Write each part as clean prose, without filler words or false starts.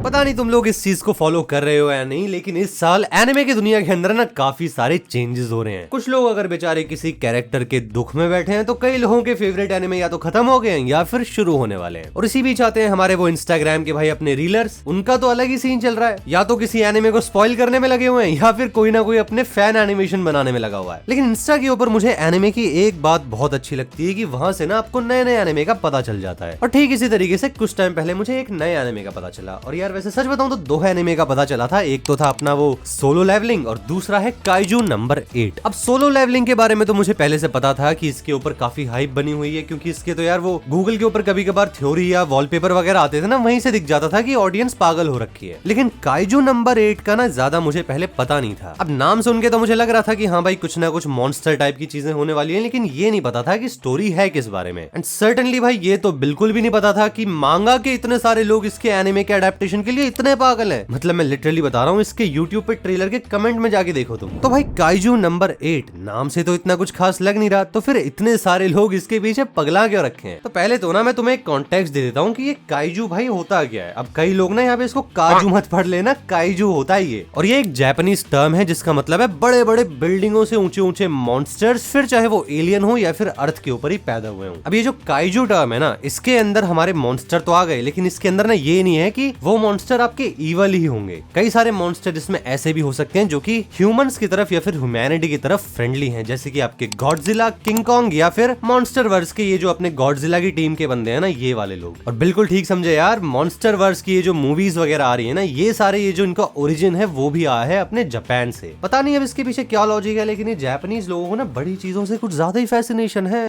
पता नहीं तुम लोग इस चीज को फॉलो कर रहे हो या नहीं, लेकिन इस साल एनिमे की दुनिया के अंदर ना काफी सारे चेंजेस हो रहे हैं। कुछ लोग अगर बेचारे किसी कैरेक्टर के दुख में बैठे हैं तो कई लोगों के फेवरेट एनिमे या तो खत्म हो गए हैं या फिर शुरू होने वाले हैं। और इसी बीच आते हैं हमारे वो इंस्टाग्राम के भाई अपने रीलर्स, उनका तो अलग ही सीन चल रहा है। या तो किसी एनिमे को स्पॉइल करने में लगे हुए हैं या फिर कोई ना कोई अपने फैन एनिमेशन बनाने में लगा हुआ है। लेकिन इंस्टा के ऊपर मुझे एनिमे की एक बात बहुत अच्छी लगती है कि वहां से ना आपको नए नए एनिमे का पता चल जाता है। और ठीक इसी तरीके से कुछ टाइम पहले मुझे एक नए एनिमे का पता चला। और यार वैसे सच बताऊं तो दो एनिमे का पता चला था। एक तो था अपना वो सोलो लेवलिंग और दूसरा है काइजू नंबर 8। अब सोलो लेवलिंग के बारे में तो मुझे पहले से पता था कि इसके ऊपर काफी हाइप बनी हुई है, क्योंकि इसके तो यार वो गूगल के ऊपर कभी कभार थ्योरी या वॉलपेपर वगैरह आते थे ना, वहीं से दिख जाता था कि ऑडियंस पागल हो रखी है। लेकिन काइजू नंबर 8 का ना ज्यादा मुझे पहले पता नहीं था। अब नाम सुन के तो मुझे लग रहा था कि हाँ भाई कुछ ना कुछ मॉन्स्टर टाइप की चीजें होने वाली है, लेकिन ये नहीं पता था कि स्टोरी है किस बारे में। एंड सर्टेनली भाई ये तो बिल्कुल भी नहीं पता था कि मांगा के इतने सारे लोग इसके एनिमे के अडेप्टेशन के लिए इतने पागल हैं। मतलब मैं लिटरली बता रहा हूँ, इसके यूट्यूब पे ट्रेलर के कमेंट में जाके देखो तुम। तो भाई काइजू नंबर 8 नाम से तो इतना कुछ खास लग नहीं रहा, तो फिर इतने सारे लोग इसके पीछे पगला क्यों रखे हैं? तो पहले तो ना मैं तुम्हें एक कॉन्टेक्स्ट दे देता हूँ कि ये काइजू भाई होता क्या है। अब कई लोग ना यहाँ पे इसको काजू मत पढ़ लेना, काइजू होता ही है। और ये एक जापानीज टर्म है जिसका मतलब है बड़े बड़े बिल्डिंगों से ऊंचे ऊंचे मॉन्स्टर्स, फिर चाहे वो एलियन हो या फिर अर्थ के ऊपर ही पैदा हुए हो। अब ये जो काइजू टर्म है ना, इसके अंदर हमारे मॉन्स्टर तो आ गए, लेकिन इसके अंदर ना ये नहीं है कि वो मॉन्स्टर आपके इवल ही होंगे। कई सारे मॉन्स्टर इसमें ऐसे भी हो सकते हैं जो कि ह्यूमंस की तरफ या फिर ह्यूमैनिटी की तरफ फ्रेंडली हैं, जैसे कि आपके गॉडजिला, किंग कॉन्ग या फिर मॉन्स्टर वर्स के ये जो अपने गॉडजिला की टीम के बंदे हैं ना, ये वाले लोग। और बिल्कुल ठीक समझे यार, मॉन्स्टर वर्स की ये जो मूवीज वगैरह आ रही है ना, ये सारे ये जो इनका ओरिजिन है वो भी आया है अपने जापान से। पता नहीं अब इसके पीछे क्या लॉजिक है, लेकिन ये जापानीज लोगों को ना बड़ी चीजों से कुछ ज्यादा ही फैसिनेशन है।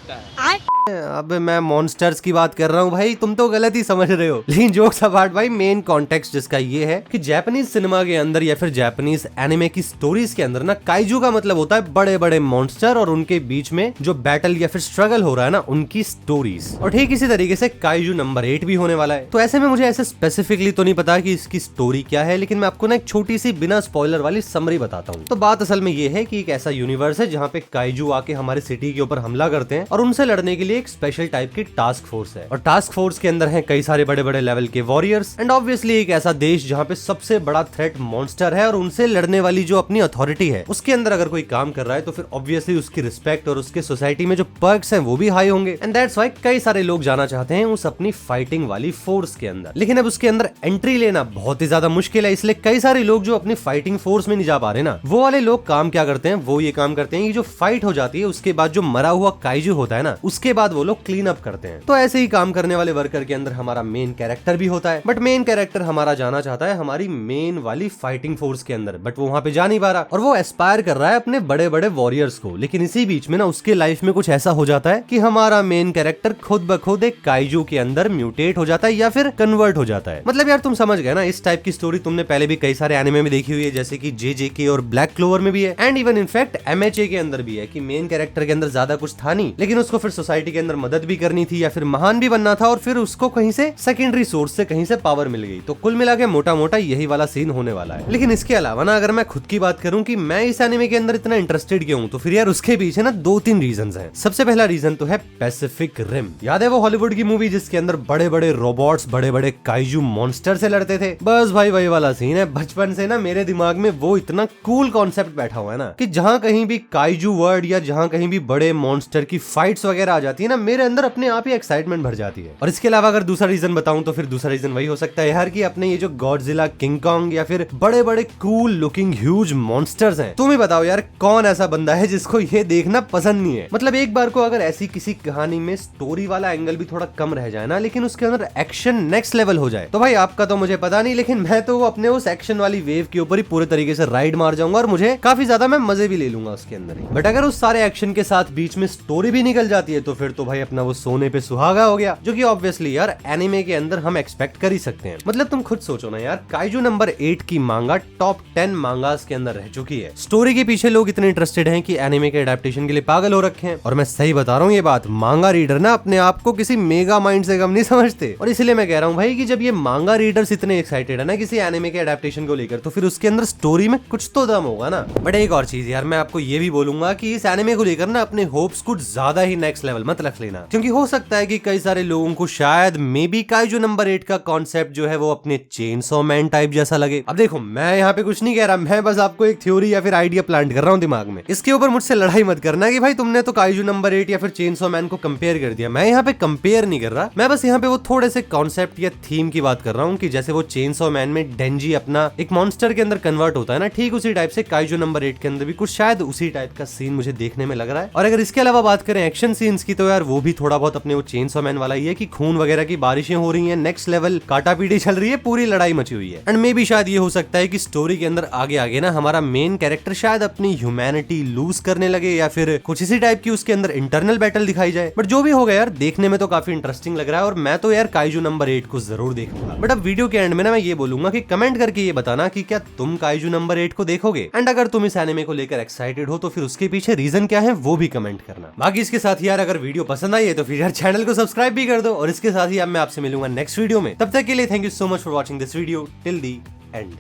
अब मैं मॉन्स्टर्स की बात कर रहा हूँ भाई, तुम तो गलत ही समझ रहे हो। लेकिन जोक्स अपार्ट भाई, मेन कॉन्टेक्स्ट जिसका ये है कि जापानीज सिनेमा के अंदर या फिर जापानीज एनिमे की स्टोरीज के अंदर ना काइजू का मतलब होता है बड़े बड़े मॉन्स्टर और उनके बीच में जो बैटल या फिर स्ट्रगल हो रहा है ना, उनकी स्टोरीज। और ठीक इसी तरीके से काइजू नंबर 8 भी होने वाला है। तो ऐसे में मुझे ऐसे स्पेसिफिकली तो नहीं पता कि इसकी स्टोरी क्या है, लेकिन मैं आपको ना एक छोटी सी बिना स्पॉइलर वाली समरी बताता हूँ। तो बात असल में ये है कि एक ऐसा यूनिवर्स है जहाँ पे काइजू आके हमारे सिटी के ऊपर हमला करते हैं और उनसे लड़ने के लिए एक स्पेशल टाइप की टास्क फोर्स है। और टास्क फोर्स के अंदर है कई सारे बड़े बड़े लेवल के वॉरियर्स एंड ऑब्वियसली एक ऐसा देश जहाँ पे सबसे बड़ा थ्रेट मॉन्स्टर है और उनसे लड़ने वाली जो अपनी अथॉरिटी है उसके अंदर अगर कोई काम कर रहा है तो फिर ऑब्वियसली उसकी रिस्पेक्ट और उसके सोसाइटी में जो पर्क्स हैं वो भी हाई होंगे। एंड दैट्स व्हाई कई सारे लोग जाना चाहते हैं उस अपनी फाइटिंग वाली फोर्स के अंदर। लेकिन अब उसके अंदर एंट्री लेना बहुत ही ज्यादा मुश्किल है, इसलिए कई सारे लोग जो अपनी फाइटिंग फोर्स में नहीं जा पा रहे ना, वो वाले लोग काम क्या करते हैं, वो ये काम करते हैं कि जो फाइट हो जाती है उसके बाद जो मरा हुआ काइजू होता है ना, उसके बाद वो लोग क्लीन अप करते हैं। तो ऐसे ही काम करने वाले वर्कर के अंदर हमारा मेन कैरेक्टर भी होता है, बट मेन कैरेक्टर हमारा जाना चाहता है हमारी मेन वाली फाइटिंग फोर्स के अंदर, बट वो वहां पे जा नहीं पा रहा और वो एस्पायर कर रहा है अपने बड़े बड़े वॉरियर्स को। लेकिन इसी बीच में ना उसके लाइफ में कुछ ऐसा हो जाता है कि हमारा मेन कैरेक्टर खुद ब खुद एक काइजू के अंदर म्यूटेट हो जाता है या फिर कन्वर्ट हो जाता है। मतलब यार तुम समझ गए ना, इस टाइप की स्टोरी तुमने पहले भी कई सारे एनिमे में देखी हुई है, जैसे कि JJK और ब्लैक क्लोवर में भी है एंड इवन इनफैक्ट MHA के अंदर भी है कि मेन कैरेक्टर के अंदर ज्यादा कुछ था नहीं, लेकिन उसको फिर सोसाइटी के अंदर मदद भी करनी थी या फिर महान भी बनना था और फिर उसको कहीं से सेकेंडरी सोर्स से कहीं से पावर मिल गई। तो कुल मिला के मोटा मोटा यही वाला सीन होने वाला है। लेकिन इसके अलावा ना अगर मैं खुद की बात करूं कि मैं इस एनिमे के अंदर इतना इंटरेस्टेड क्यों हूं, तो फिर यार उसके पीछे ना 2-3 रीजंस हैं। सबसे पहला रीजन तो है पैसिफिक रिम। याद है वो हॉलीवुड की मूवी जिसके अंदर बड़े बड़े रोबोट्स बड़े बड़े काइजू मॉन्स्टर से लड़ते थे? बस भाई वही वाला सीन है। बचपन से ना मेरे दिमाग में वो इतना कूल कॉन्सेप्ट बैठा हुआ है ना कि जहां कहीं भी काइजू वर्ड या जहां कहीं भी बड़े मॉन्स्टर की फाइट्स वगैरह आ जाती है ना, मेरे अंदर अपने आप ही एक्साइटमेंट भर जाती है। और इसके अलावा अगर दूसरा रीजन बताऊं तो फिर दूसरा रीजन वही हो सकता है यार कि अपने ये जो गॉडजिला, किंग कॉन्ग या फिर बड़े बड़े कूल लुकिंग ह्यूज मॉन्स्टर्स हैं। तुम ही बताओ यार कौन ऐसा बंदा है जिसको ये देखना पसंद नहीं है? मतलब एक बार को अगर ऐसी किसी कहानी में स्टोरी वाला एंगल भी थोड़ा कम रह जाए ना, लेकिन उसके अंदर एक्शन नेक्स्ट लेवल हो जाए, तो भाई आपका तो मुझे पता नहीं, लेकिन मैं तो अपने उस एक्शन वाली वेव के ऊपर ही पूरे तरीके से राइड मार जाऊंगा और मुझे काफी ज्यादा मैं मजे भी ले लूंगा उसके अंदर ही। बट अगर उस सारे एक्शन के साथ बीच में स्टोरी भी निकल जाती है तो फिर तो भाई अपना वो सोने पे सुहागा हो गया, जो कि ऑब्वियसली यार एनिमे के अंदर हम एक्सपेक्ट कर ही सकते हैं। मतलब तुम खुद सोचो ना यार, काइजू नंबर 8 की मांगा टॉप 10 मांगास के अंदर रह चुकी है। स्टोरी के पीछे लोग इतने इंटरेस्टेड हैं कि एनिमे के एडेप्टेशन के लिए पागल हो रखे हैं। और मैं सही बता रहा हूँ ये बात, मांगा रीडर ना अपने आप को किसी मेगा माइंड से कम नहीं समझते। और इसलिए मैं कह रहा हूँ भाई कि जब ये मांगा रीडर्स इतने एक्साइटेड है ना किसी एनिमे के एडेप्टेशन को लेकर, तो फिर उसके अंदर स्टोरी में कुछ तो दम होगा ना। बट एक और चीज यार, मैं आपको ये भी बोलूंगा कि इस एनिमे को लेकर ना अपने होप्स कुछ ज्यादा ही नेक्स्ट लेवल मत मत रख लेना, क्योंकि हो सकता है कि कई सारे लोगों को शायद मे बी काइजू नंबर 8 का कॉन्सेप्ट जो है वो अपने चेनसॉ मैन टाइप जैसा लगे। अब देखो, मैं यहाँ पे कुछ नहीं कह रहा, मैं बस आपको एक थ्योरी या फिर आइडिया प्लांट कर रहा हूँ दिमाग में। इसके ऊपर मुझसे लड़ाई मत करना कि भाई तुमने तो काइजू नंबर 8 या फिर चेनसॉ मैन को कंपेयर कर दिया। मैं यहाँ पे कंपेयर नहीं कर रहा, मैं बस यहाँ पे वो थोड़े से कॉन्सेप्ट या थीम की बात कर रहा हूँ कि जैसे वो चेनसॉ मैन में डेंजी अपना एक मॉन्स्टर के अंदर कन्वर्ट होता है ना, ठीक उसी टाइप से काइजू नंबर 8 के अंदर भी कुछ शायद उसी टाइप का सीन मुझे देखने में लग रहा है। और अगर इसके अलावा बात करें एक्शन सीन्स की, तो यार वो भी थोड़ा बहुत अपने वो चेनसॉ मैन वाला ही है कि खून वगैरह की बारिशें हो रही हैं, नेक्स्ट लेवल काटापीटी चल रही है, पूरी लड़ाई मची हुई है। एंड मे बी शायद ये हो सकता है कि स्टोरी के अंदर आगे आगे ना हमारा मेन कैरेक्टर शायद अपनी ह्यूमैनिटी लूज करने लगे या फिर कुछ इसी टाइप की उसके अंदर इंटरनल बैटल दिखाई जाए। बट जो भी होगा यार, देखने में तो काफी इंटरेस्टिंग लग रहा है और मैं तो यार काइजू नंबर 8 को जरूर देखूंगा। बट अब वीडियो के एंड में ना मैं ये बोलूंगा कि कमेंट करके ये बताना कि क्या तुम काइजू नंबर 8 को देखोगे, एंड अगर तुम इस एनिमे को लेकर एक्साइटेड हो तो फिर उसके पीछे रीजन क्या है वो भी कमेंट करना। बाकी इसके साथ यार अगर वीडियो पसंद आई है तो फिर यार चैनल को सब्सक्राइब भी कर दो, और इसके साथ ही अब मैं आपसे मिलूंगा नेक्स्ट वीडियो में। तब तक के लिए thank you so much for watching this video till the and.